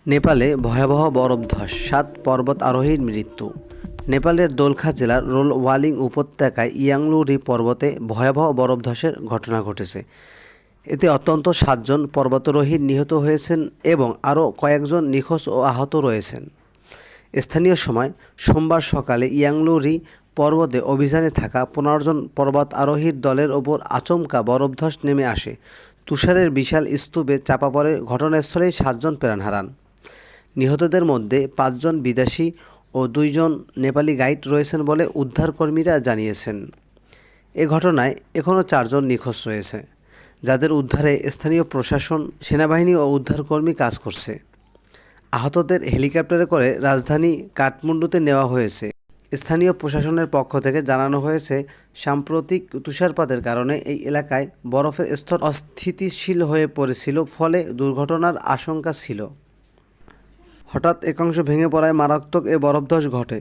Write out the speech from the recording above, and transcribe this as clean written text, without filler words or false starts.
নেপালে ভয়াবহ বরফধস, ৭ পর্বত আরোহীর মৃত্যু। নেপালের দোলখা জেলার রোলওয়ালিং উপত্যকায় ইয়াংলুরি পর্বতে ভয়াবহ বরফধসের ঘটনা ঘটেছে। এতে অন্তত ৭ জন পর্বতারোহী নিহত হয়েছেন এবং আরও কয়েকজন নিখোঁজ ও আহত রয়েছেন। স্থানীয় সময় সোমবার সকালে ইয়াংলুরি পর্বতে অভিযানে থাকা ১৫ জন পর্বত আরোহীর দলের ওপর আচমকা বরফধস নেমে আসে। তুষারের বিশাল স্তূপে চাপা পড়ে ঘটনাস্থলেই ৭ জন প্রাণ হারান। নিহতদের মধ্যে ৫ জন বিদেশি ও ২ জন নেপালি গাইড রয়েছেন বলে উদ্ধারকর্মীরা জানিয়েছেন। এ ঘটনায় এখনও ৪ জন নিখোঁজ রয়েছে, যাদের উদ্ধারে স্থানীয় প্রশাসন, সেনাবাহিনী ও উদ্ধারকর্মী কাজ করছে। আহতদের হেলিকপ্টারে করে রাজধানী কাঠমান্ডুতে নেওয়া হয়েছে। স্থানীয় প্রশাসনের পক্ষ থেকে জানানো হয়েছে, সাম্প্রতিক তুষারপাতের কারণে এই এলাকায় বরফের স্তর অস্থিতিশীল হয়ে পড়েছিল, ফলে দুর্ঘটনার আশঙ্কা ছিল। হঠাৎ একাংশ ভেঙে পড়ায় মারাত্মক এ বরফধস ঘটে।